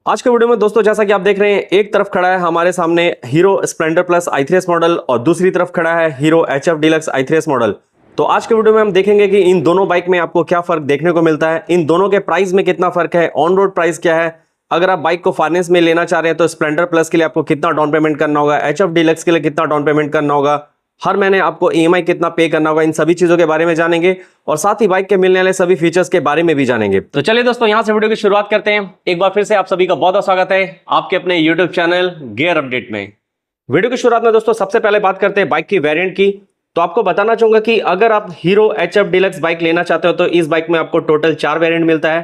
आज के वीडियो में दोस्तों जैसा कि आप देख रहे हैं, एक तरफ खड़ा है हमारे सामने hero Splendor plus i3s model और दूसरी तरफ खड़ा है hero HF deluxe i3s model. तो आज के वीडियो में हम देखेंगे कि इन दोनों बाइक में आपको क्या फर्क देखने को मिलता है, इन दोनों के प्राइस में कितना फर्क है, ऑन रोड प्राइस क्या है, अगर आप बाइक को फाइनेंस में लेना चाह रहे हैं तो स्प्लेंडर प्लस के लिए आपको कितना डाउन पेमेंट करना होगा, HF डीलक्स के लिए कितना डाउन पेमेंट करना होगा, हर महीने आपको EMI कितना पे करना होगा, इन सभी चीजों के बारे में जानेंगे और साथ ही बाइक के मिलने वाले सभी फीचर्स के बारे में भी जानेंगे। तो चलिए दोस्तों यहां से वीडियो की शुरुआत करते हैं। एक बार फिर से आप सभी का बहुत बहुत स्वागत है आपके अपने यूट्यूब चैनल गियर अपडेट में। वीडियो की शुरुआत में दोस्तों सबसे पहले बात करते हैं बाइक की वेरिएंट की। तो आपको बताना चाहूंगा कि अगर आप हीरो HF डीलक्स बाइक लेना चाहते हो तो इस बाइक में आपको टोटल 4 वेरिएंट मिलता है।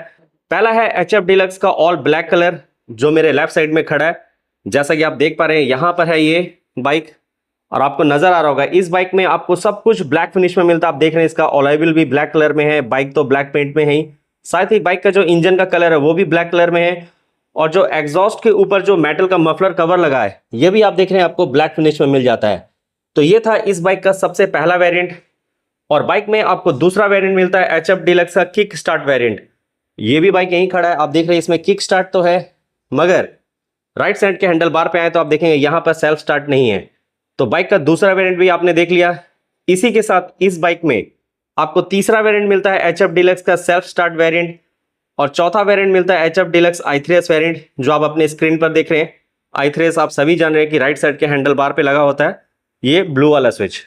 पहला है HF डीलक्स का ऑल ब्लैक कलर जो मेरे लेफ्ट साइड में खड़ा है। जैसा कि आप देख पा रहे हैं यहां पर है ये बाइक और आपको नजर आ रहा होगा इस बाइक में आपको सब कुछ ब्लैक फिनिश में मिलता है। आप देख रहे हैं इसका ऑलॉय व्हील भी ब्लैक कलर में है, बाइक तो ब्लैक पेंट में है ही, साथ ही बाइक का जो इंजन का कलर है वो भी ब्लैक कलर में है और जो एग्जॉस्ट के ऊपर जो मेटल का मफलर कवर लगा है ये भी आप देख रहे हैं आपको ब्लैक फिनिश में मिल जाता है। तो ये था इस बाइक का सबसे पहला वेरिएंट और बाइक में आपको दूसरा वेरिएंट मिलता है HF डीलक्स का किक स्टार्ट वेरिएंट। ये भी बाइक यहीं खड़ा है, आप देख रहे हैं इसमें किक स्टार्ट तो है मगर राइट साइड के हैंडल बार पे आए तो आप देखेंगे यहां पर सेल्फ स्टार्ट नहीं है। तो बाइक का दूसरा वेरिएंट भी आपने देख लिया। इसी के साथ इस बाइक में आपको तीसरा वेरिएंट मिलता है HF डीलक्स का सेल्फ स्टार्ट वेरिएंट और चौथा वेरिएंट मिलता है HF डीलक्स i3s वेरिएंट जो आप अपने स्क्रीन पर देख रहे हैं। i3s आप सभी जान रहे हैं कि राइट साइड के हैंडल बार पे लगा होता है ये ब्लू वाला स्विच।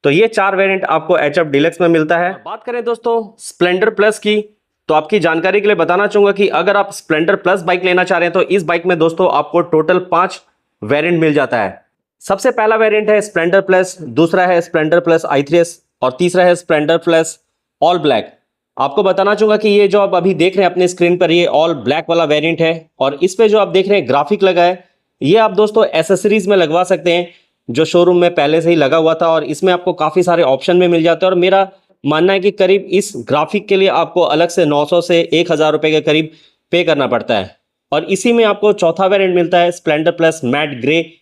तो ये 4 वेरिएंट आपको HF डीलक्स में मिलता है। बात करें दोस्तों स्प्लेंडर प्लस की तो आपकी जानकारी के लिए बताना चाहूंगा कि अगर आप स्प्लेंडर प्लस बाइक लेना चाह रहे हैं तो इस बाइक में दोस्तों आपको टोटल 5 वेरिएंट मिल जाता है। सबसे पहला वेरिएंट है स्प्लेंडर प्लस, दूसरा है स्प्लेंडर प्लस i3s और तीसरा है स्प्लेंडर प्लस ऑल ब्लैक। आपको बताना चाहूंगा कि ये जो आप अभी देख रहे हैं अपने स्क्रीन पर ये ऑल ब्लैक वाला वेरिएंट है और इस पे जो आप देख रहे हैं ग्राफिक लगा है ये आप दोस्तों एसेसरीज में लगवा सकते हैं जो शोरूम में पहले से ही लगा हुआ था और इसमें आपको काफी सारे ऑप्शन में मिल जाते हैं और मेरा मानना है कि करीब इस ग्राफिक के लिए आपको अलग से 900 से 1000 रुपए के करीब पे करना पड़ता है। और इसी में आपको चौथा वेरिएंट मिलता है स्प्लेंडर प्लस मैट ग्रे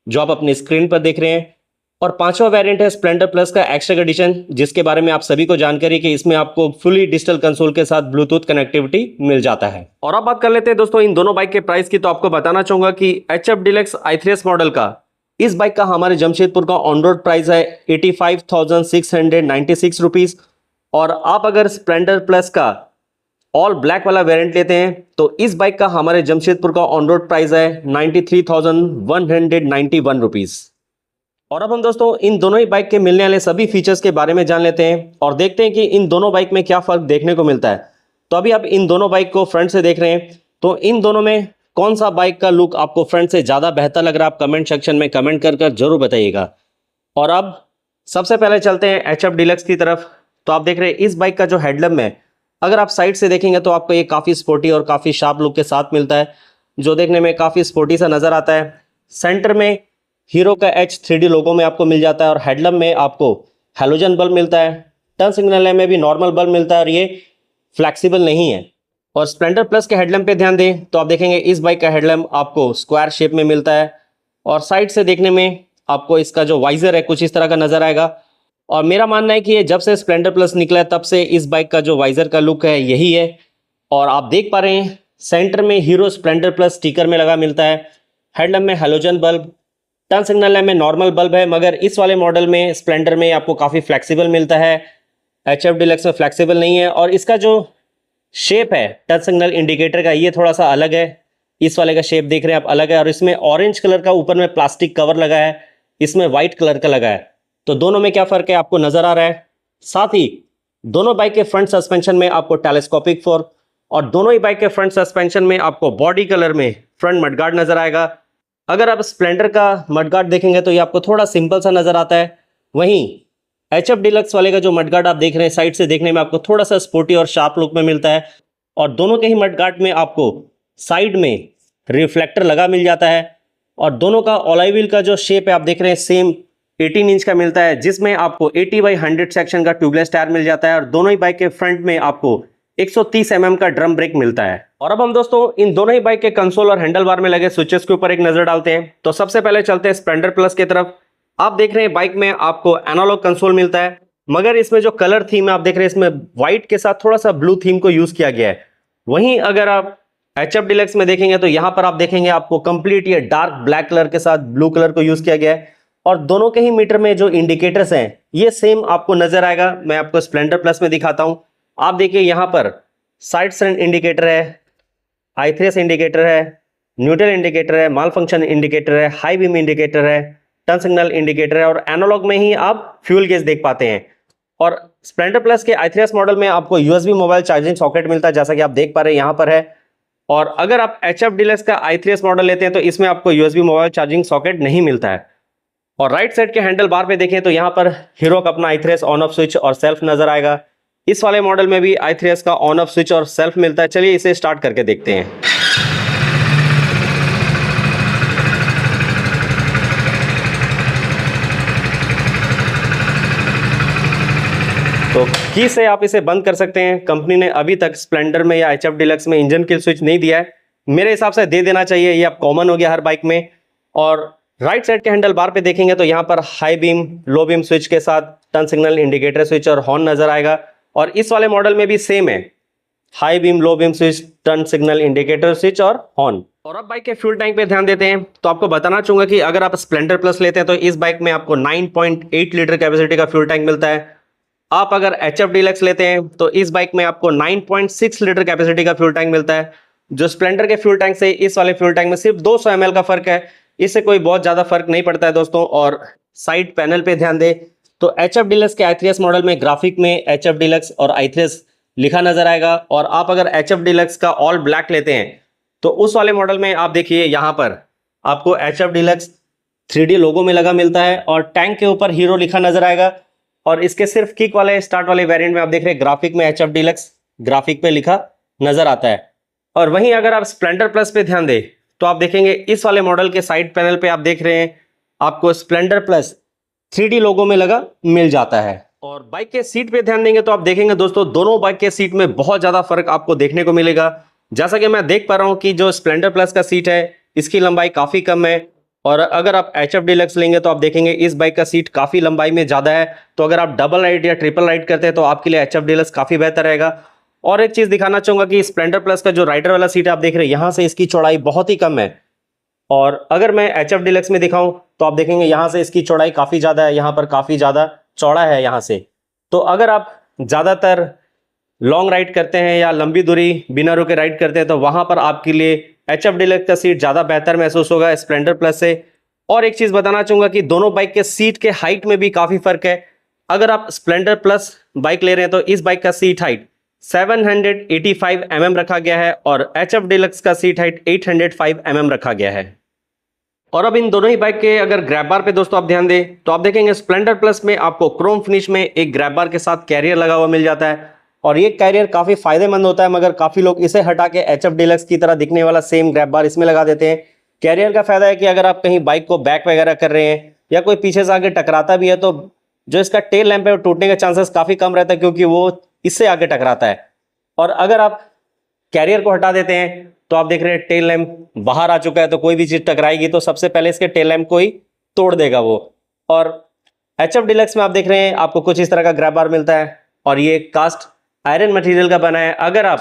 जो आप अपनी स्क्रीन पर देख रहे हैं और पांचवा वेरिएंट है स्प्लेंडर प्लस का एक्स्ट्रा एडिशन जिसके बारे में आप सभी को जानकारी कि इसमें आपको फुली डिजिटल कंसोल के साथ ब्लूटूथ कनेक्टिविटी मिल जाता है। और अब बात कर लेते हैं दोस्तों इन दोनों बाइक के प्राइस की। तो आपको बताना चाहूंगा कि HF डीलक्स i3s मॉडल का इस बाइक का हमारे जमशेदपुर का ऑन रोड प्राइस है 85,696 रुपीज और आप अगर स्प्लेंडर प्लस का ऑल ब्लैक वाला वेरिएंट लेते हैं तो इस बाइक का हमारे जमशेदपुर का ऑन रोड प्राइस है 93,191 रुपीज। और अब हम दोस्तों इन दोनों ही बाइक के मिलने वाले सभी फीचर्स के बारे में जान लेते हैं और देखते हैं कि इन दोनों बाइक में क्या फर्क देखने को मिलता है। तो अभी आप इन दोनों बाइक को फ्रंट से देख रहे हैं तो इन दोनों में कौन सा बाइक का लुक आपको फ्रंट से ज्यादा बेहतर लग रहा है आप कमेंट सेक्शन में कमेंट कर जरूर बताइएगा। और अब सबसे पहले चलते हैं HF डीलक्स की तरफ। तो आप देख रहे हैं इस बाइक का जो हेडलैम्प है अगर आप साइड से देखेंगे तो आपको ये काफी स्पोर्टी और काफी शार्प लुक के साथ मिलता है जो देखने में काफी स्पोर्टी सा नजर आता है। सेंटर में हीरो का H 3D लोगो में आपको मिल जाता है और हेडलैम्प में आपको हैलोजन बल्ब मिलता है। टर्न सिग्नल में भी नॉर्मल बल्ब मिलता है और ये फ्लेक्सिबल नहीं है। और स्प्लेंडर प्लस के हेडलैम्प पे ध्यान दें तो आप देखेंगे इस बाइक का हेडलैम्प आपको स्क्वायर शेप में मिलता है और साइड से देखने में आपको इसका जो वाइजर है कुछ इस तरह का नजर आएगा। और मेरा मानना है कि ये जब से स्प्लेंडर प्लस निकला है तब से इस बाइक का जो वाइजर का लुक है यही है। और आप देख पा रहे हैं सेंटर में हीरो स्प्लेंडर प्लस स्टिकर में लगा मिलता है, हेडलैम्प में हैलोजन बल्ब, टर्न सिग्नल में नॉर्मल बल्ब है मगर इस वाले मॉडल में स्प्लेंडर में आपको काफ़ी फ्लेक्सिबल मिलता है, HF डीलक्स में फ्लेक्सिबल नहीं है। और इसका जो शेप है टच सिग्नल इंडिकेटर का ये थोड़ा सा अलग है, इस वाले का शेप देख रहे हैं आप अलग है और इसमें ऑरेंज कलर का ऊपर में प्लास्टिक कवर लगा है, इसमें व्हाइट कलर का लगा है। तो दोनों में क्या फर्क है आपको नजर आ रहा है। साथ ही दोनों बाइक के फ्रंट सस्पेंशन में आपको टेलीस्कोपिक फोर्क और दोनों ही बाइक के फ्रंट सस्पेंशन में आपको बॉडी कलर में फ्रंट मडगार्ड नजर आएगा। अगर आप स्प्लेंडर का मडगार्ड देखेंगे तो ये आपको थोड़ा सिंपल सा नजर आता है, वहीं HF डीलक्स वाले का जो मडगार्ड आप देख रहे हैं साइड से देखने में आपको थोड़ा सा स्पोर्टी और शार्प लुक में मिलता है। और दोनों के ही मडगार्ड में आपको साइड में रिफ्लेक्टर लगा मिल जाता है और दोनों का ऑलॉय व्हील का जो शेप है आप देख रहे हैं सेम 18 इंच का मिलता है जिसमें आपको 80/100 सेक्शन का ट्यूबलेस टायर मिल जाता है और दोनों ही बाइक के फ्रंट में आपको 130 mm का ड्रम ब्रेक मिलता है। और अब हम दोस्तों इन दोनों ही बाइक के कंसोल और हैंडल बार में लगे स्विचेस के ऊपर एक नजर डालते हैं। तो सबसे पहले चलते हैं स्प्लेंडर प्लस की तरफ। आप देख रहे हैं बाइक में आपको एनालॉग कंसोल मिलता है मगर इसमें जो कलर थीम आप देख रहे हैं इसमें व्हाइट के साथ थोड़ा सा ब्लू थीम को यूज किया गया है। वहीं अगर आप HF डिलक्स में देखेंगे तो यहाँ पर आप देखेंगे आपको कंप्लीट ये डार्क ब्लैक कलर के साथ ब्लू कलर को यूज किया गया है और दोनों के ही मीटर में जो इंडिकेटर्स हैं ये सेम आपको नजर आएगा। मैं आपको स्प्लेंडर प्लस में दिखाता हूं। आप देखिए यहाँ पर साइड स्टैंड इंडिकेटर है, I3S इंडिकेटर है, न्यूट्रल इंडिकेटर है, माल फंक्शन इंडिकेटर है, हाई बीम इंडिकेटर है, टर्न सिग्नल इंडिकेटर है और एनालॉग में ही आप फ्यूल गेज देख पाते हैं। और स्प्लेंडर प्लस के I3S मॉडल में आपको USB मोबाइल चार्जिंग सॉकेट मिलता है, जैसा कि आप देख पा रहे हैं यहाँ पर है। और अगर आप HF डिलक्स का I3S मॉडल लेते हैं तो इसमें आपको USB मोबाइल चार्जिंग सॉकेट नहीं मिलता है। और राइट साइड के हैंडल बार पे देखें तो यहाँ पर हीरो का अपना I3S ऑन ऑफ स्विच और सेल्फ नजर आएगा। इस वाले मॉडल में भी I3S का ऑन ऑफ स्विच और सेल्फ मिलता है। चलिए इसे स्टार्ट करके देखते हैं। तो की से आप इसे बंद कर सकते हैं। कंपनी ने अभी तक स्प्लेंडर में या HF डिलक्स में इंजन किल स्विच नहीं दिया है, मेरे हिसाब से दे देना चाहिए, ये अब कॉमन हो गया हर बाइक में। और राइट साइड के हैंडल बार पे देखेंगे तो यहाँ पर high beam low beam switch के साथ टर्न सिग्नल इंडिकेटर स्विच और हॉर्न नजर आएगा। और इस वाले मॉडल में भी सेम है, high beam low beam switch, turn signal indicator switch और हॉर्न। और अब बाइक के फ्यूल टैंक पे ध्यान देते हैं तो आपको बताना चाहूंगा कि अगर आप स्प्लेंडर प्लस लेते हैं तो इस बाइक में आपको 9.8 लीटर कैपेसिटी का फ्यूल टैंक मिलता है। आप अगर HF डिलक्स लेते हैं तो इस बाइक में आपको 9.6 लीटर कैपेसिटी का फ्यूल टैंक मिलता है। जो स्प्लेंडर के फ्यूल टैंक से इस वाले फ्यूल टैंक में सिर्फ 200 ml का फर्क है, इससे कोई बहुत ज्यादा फर्क नहीं पड़ता है दोस्तों। और साइड पैनल पे ध्यान दें तो HF डिलक्स के I3S मॉडल में ग्राफिक में HF डिलक्स और I3S लिखा नजर आएगा। और आप अगर HF डिलक्स का ऑल ब्लैक लेते हैं तो उस वाले मॉडल में आप देखिए यहाँ पर आपको HF डिलक्स 3D लोगो में लगा मिलता है और टैंक के ऊपर हीरो लिखा नजर आएगा। और इसके सिर्फ किक वाले स्टार्ट वाले वेरिएंट में आप देख रहे हैं ग्राफिक में HF डिलक्स ग्राफिक पे लिखा नजर आता है। और वहीं अगर आप स्प्लेंडर प्लस पे ध्यान दें तो आप देखेंगे इस वाले मॉडल के साइड पैनल पे आप देख रहे हैं आपको स्प्लेंडर प्लस 3D लोगो में लगा मिल जाता है। और बाइक के सीट पे ध्यान देंगे तो आप देखेंगे दोस्तों दोनों बाइक के सीट में बहुत ज्यादा फर्क आपको देखने को मिलेगा। जैसा कि मैं देख पा रहा हूं कि जो स्प्लेंडर प्लस का सीट है इसकी लंबाई काफी कम है और अगर आप HF डिलक्स लेंगे तो आप देखेंगे इस बाइक का सीट काफी लंबाई में ज्यादा है। तो अगर आप डबल राइड या ट्रिपल राइड करते हैं तो आपके लिए HF डिलक्स काफी बेहतर रहेगा। और एक चीज दिखाना चाहूंगा कि स्प्लेंडर प्लस का जो राइडर वाला सीट आप देख रहे हैं यहाँ से इसकी चौड़ाई बहुत ही कम है। और अगर मैं HF डिलक्स में दिखाऊं तो आप देखेंगे यहाँ से इसकी चौड़ाई काफी ज्यादा है, यहाँ पर काफी ज्यादा चौड़ा है यहाँ से। तो अगर आप ज्यादातर लॉन्ग राइड करते हैं या लंबी दूरी बिना रुके राइड करते हैं तो वहां पर आपके लिए HF डिलक्स का सीट ज्यादा बेहतर महसूस होगा स्प्लेंडर प्लस से। और एक चीज बताना चाहूंगा कि दोनों बाइक के सीट के हाइट में भी काफी फर्क है। अगर आप स्प्लेंडर प्लस बाइक ले रहे हैं तो इस बाइक का सीट हाइट 785 mm रखा गया है और HF डिलक्स का सीट हाइट 805 mm रखा गया है। और अब इन दोनों ही बाइक के अगर ग्रैब बार पे दोस्तों आप ध्यान दें तो आप देखेंगे स्प्लेंडर प्लस में आपको क्रोम फिनिश में एक ग्रैब बार के साथ कैरियर लगा हुआ मिल जाता है। और ये कैरियर काफी फायदेमंद होता है, मगर काफी लोग इसे हटा के HF डिलक्स की तरह दिखने वाला सेम ग्रैब बार इसमें लगा देते हैं। कैरियर का फायदा है कि अगर आप कहीं बाइक को बैक वगैरह कर रहे हैं या कोई पीछे से आगे टकराता भी है तो जो इसका टेल लैंप है वो टूटने के चांसेस काफी कम रहता है क्योंकि वो इससे आगे टकराता है। और अगर आप कैरियर को हटा देते हैं तो आप देख रहे हैं टेल लैंप बाहर आ चुका है, तो कोई भी चीज टकराएगी तो सबसे पहले इसके टेल लैंप को ही तोड़ देगा वो। और HF डिलक्स में आप देख रहे हैं आपको कुछ इस तरह का ग्रैब बार मिलता है और ये कास्ट आयरन मटेरियल का बना है। अगर आप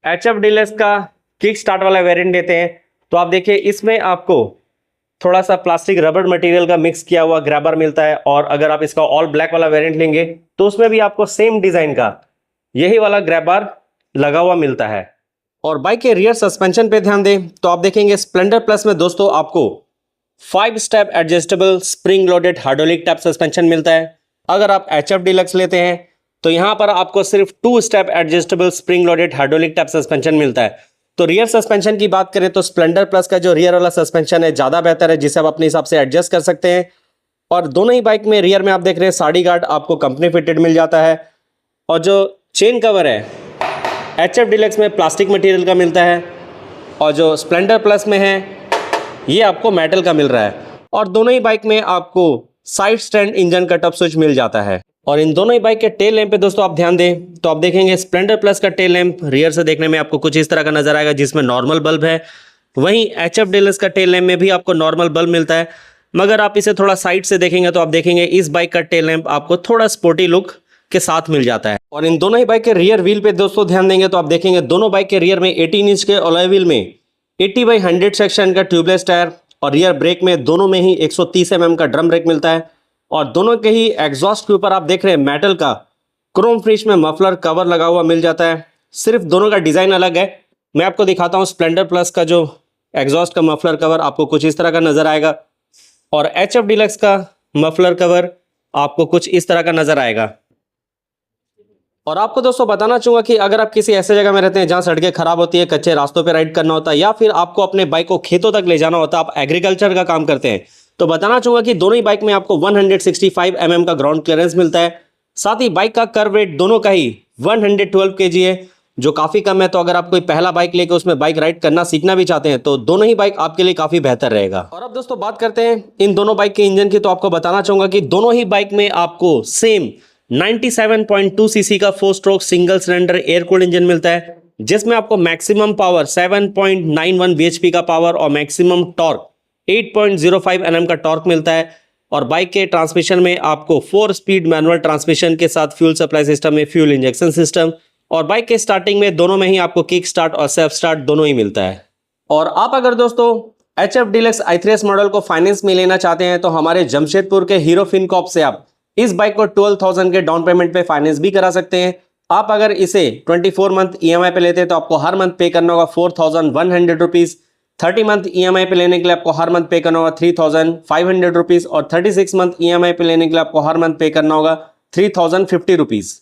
HF डिलक्स का किक स्टार्ट वाला वेरिएंट लेते हैं तो आप देखिए इसमें आपको थोड़ा सा प्लास्टिक रबर मटेरियल का मिक्स किया हुआ ग्रैब बार मिलता है। और अगर आप इसका ऑल ब्लैक वाला वेरिएंट लेंगे तो उसमें भी आपको सेम डिजाइन का यही वाला ग्रैब बार लगा हुआ मिलता है। और बाइक के रियर सस्पेंशन पे ध्यान दें तो आप देखेंगे स्प्लेंडर प्लस में दोस्तों आपको 5 step adjustable spring loaded hydraulic type suspension मिलता है। अगर आप HF डिलक्स लेते हैं तो यहां पर आपको सिर्फ 2 step adjustable spring loaded hydraulic type suspension मिलता है। तो रियर सस्पेंशन की बात करें तो स्प्लेंडर प्लस का जो रियर वाला सस्पेंशन है ज्यादा बेहतर है, जिसे आप अपने हिसाब से एडजस्ट कर सकते हैं। और दोनों ही बाइक में रियर में आप देख रहे हैं साड़ी गार्ड आपको कंपनी फिटेड मिल जाता है। और जो चेन कवर है HF डिलक्स में प्लास्टिक मटेरियल का मिलता है और जो स्प्लेंडर प्लस में है ये आपको मेटल का मिल रहा है। और दोनों ही बाइक में आपको side stand engine cut off switch मिल जाता है। और इन दोनों ही बाइक के टेल लैंप पे दोस्तों आप ध्यान दें तो आप देखेंगे स्प्लेंडर प्लस का टेल लैंप रियर से देखने में आपको कुछ इस तरह का नजर आएगा जिसमें नॉर्मल बल्ब है। वहीं HF डिलक्स का टेल लैंप में भी आपको नॉर्मल बल्ब मिलता है, मगर आप इसे थोड़ा साइड से देखेंगे तो आप देखेंगे इस बाइक का टेल लैंप आपको थोड़ा स्पोर्टी लुक के साथ मिल जाता है। और इन दोनों ही बाइक के रियर व्हील पे दोस्तों ध्यान देंगे तो आप देखेंगे दोनों बाइक के रियर में 18 इंच के अलॉय व्हील में 80/100 सेक्शन का ट्यूबलेस टायर, और रियर ब्रेक में दोनों में ही 130 mm का ड्रम ब्रेक मिलता है। और दोनों के ही एग्जॉस्ट के ऊपर आप देख रहे हैं मेटल का क्रोम फिनिश में मफलर कवर लगा हुआ मिल जाता है। सिर्फ दोनों का डिज़ाइन अलग है। मैं आपको दिखाता हूँ स्प्लेंडर प्लस का जो एग्जॉस्ट का मफलर कवर आपको कुछ इस तरह का नज़र आएगा, और HF डीलक्स का मफलर कवर आपको कुछ इस तरह का नज़र आएगा। और आपको दोस्तों बताना चाहूँगा कि अगर आप किसी ऐसे जगह में रहते हैं जहाँ सड़कें खराब होती है, कच्चे रास्तों पे राइड करना होता है, या फिर आपको अपने बाइक को खेतों तक ले जाना होता है, आप एग्रीकल्चर का काम करते हैं, तो बताना चाहूँगा कि दोनों ही बाइक में आपको 165 mm का ग्राउंड क्लियरेंस मिलता है। साथ ही बाइक का कर्व वेट दोनों का ही 112 kg है, जो काफ़ी कम है। तो अगर आप कोई पहला बाइक लेके उसमें बाइक राइड करना सीखना भी चाहते हैं तो दोनों ही बाइक आपके लिए काफ़ी बेहतर रहेगा। और अब दोस्तों बात करते हैं इन दोनों बाइक के इंजन की, तो आपको बताना चाहूँगा कि दोनों ही बाइक में आपको सेम 97.2 सीसी का 4 stroke single cylinder air cooled engine मिलता है, जिसमें आपको मैक्सिमम पावर 7.91 bhp का पावर और मैक्सिमम टॉर्क 8.05 Nm का टॉर्क मिलता है। और बाइक के ट्रांसमिशन में आपको 4 स्पीड मैनुअल ट्रांसमिशन के साथ फ्यूल सप्लाई सिस्टम में फ्यूल इंजेक्शन सिस्टम, और बाइक के स्टार्टिंग में दोनों में ही आपको किक स्टार्ट और सेल्फ स्टार्ट दोनों ही मिलता है। और आप अगर दोस्तों HF डीलक्स i3s मॉडल को फाइनेंस में लेना चाहते हैं तो हमारे जमशेदपुर के हीरो फिनकॉर्प से आप इस बाइक को 12,000 के डाउन पेमेंट पे फाइनेंस भी करा सकते हैं। आप अगर इसे 24 मंथ EMI पे लेते हैं तो आपको हर मंथ पे करना होगा 4,100 रुपीज़। 30 मंथ EMI पे लेने के लिए आपको हर मंथ पे करना होगा 3,500 रुपीज़, और 36 मंथ EMI पे लेने के लिए आपको हर मंथ पे करना होगा 3,050 रुपीज़।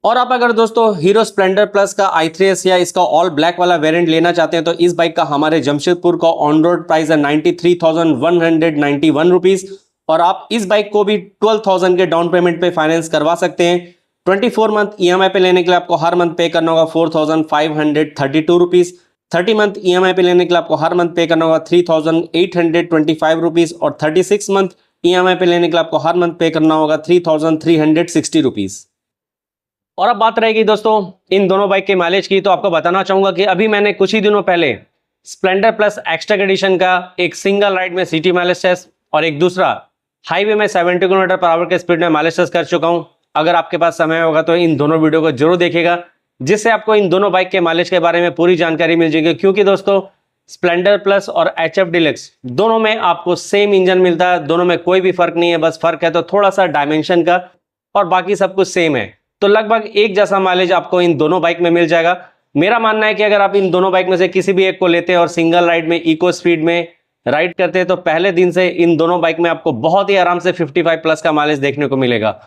और आप अगर दोस्तों हीरो स्प्लेंडर प्लस का i3s या इसका ऑल ब्लैक वाला वेरिएंट लेना चाहते हैं तो इस बाइक का हमारे जमशेदपुर का ऑन रोड प्राइस है 93,191 रुपीज़, और आप इस बाइक को भी 12,000 के डाउन पेमेंट पे फाइनेंस करवा सकते हैं। 24 मंथ EMI पे लेने के लिए आपको हर मंथ पे करना होगा 4,532 रुपीज़। 30 मंथ EMI पे लेने के लिए आपको हर मंथ पे करना होगा 3,825 रुपीज़, और 36 मंथ EMI पे लेने के लिए आपको हर मंथ पे करना होगा 3,360 रुपीज़। और अब बात रहेगी दोस्तों इन दोनों बाइक के माइलेज की, तो आपको बताना चाहूँगा कि अभी मैंने कुछ ही दिनों पहले स्प्लेंडर प्लस एक्स्ट्रा एडिशन का एक सिंगल राइड में सिटी माइलेज टेस्ट और एक दूसरा हाईवे में 70 km/h के स्पीड में माइलेज टेस्ट कर चुका हूं। अगर आपके पास समय होगा तो इन दोनों वीडियो को जरूर देखिएगा, जिससे आपको इन दोनों बाइक के माइलेज के बारे में पूरी जानकारी मिल जाएगी। क्योंकि दोस्तों स्प्लेंडर प्लस और HF डीलक्स दोनों में आपको सेम इंजन मिलता है, दोनों में कोई भी फर्क नहीं है। बस फर्क है तो थोड़ा सा डायमेंशन का, और बाकी सब कुछ सेम है। तो लगभग एक जैसा माइलेज आपको इन दोनों बाइक में मिल जाएगा। मेरा मानना है कि अगर आप इन दोनों बाइक में से किसी भी एक को लेते हैं और सिंगल राइड में इको स्पीड में राइड करते हैं तो पहले दिन से इन दोनों बाइक में आपको बहुत ही आराम से 55+ का माइलेज देखने को मिलेगा।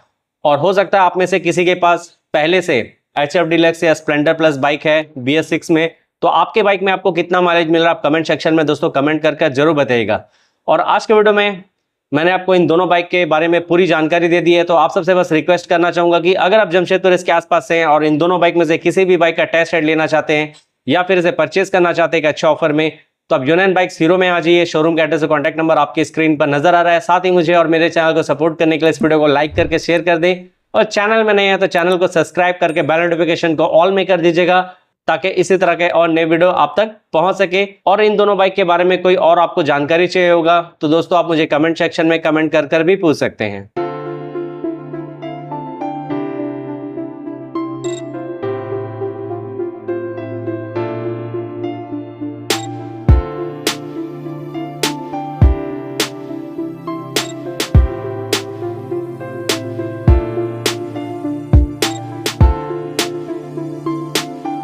और हो सकता है आप में से किसी के पास पहले से HF डीलक्स या स्प्लेंडर प्लस बाइक है BS6 में, तो आपके बाइक में आपको कितना माइलेज मिल रहा है आप कमेंट सेक्शन में दोस्तों कमेंट करके जरूर बताइएगा। और आज के वीडियो में मैंने आपको इन दोनों बाइक के बारे में पूरी जानकारी दे दी है। तो आप सबसे बस रिक्वेस्ट करना चाहूंगा कि अगर आप जमशेदपुर इसके आसपास से हैं और इन दोनों बाइक में से किसी भी बाइक का टेस्ट राइड लेना चाहते हैं या फिर इसे परचेज करना चाहते हैं एक अच्छे ऑफर में, तो आप यूनियन बाइक्स हीरो में आ जाइए। शोरूम का एड्रेस और कॉन्टैक्ट नंबर आपकी स्क्रीन पर नजर आ रहा है। साथ ही मुझे और मेरे चैनल को सपोर्ट करने के लिए इस वीडियो को लाइक करके शेयर कर दें, और चैनल में नए हैं तो चैनल को सब्सक्राइब करके बेल नोटिफिकेशन को ऑल में कर दीजिएगा, ताकि इसी तरह के और नए वीडियो आप तक पहुंच सके। और इन दोनों बाइक के बारे में कोई और आपको जानकारी चाहिए होगा तो दोस्तों आप मुझे कमेंट सेक्शन में कमेंट कर भी पूछ सकते हैं।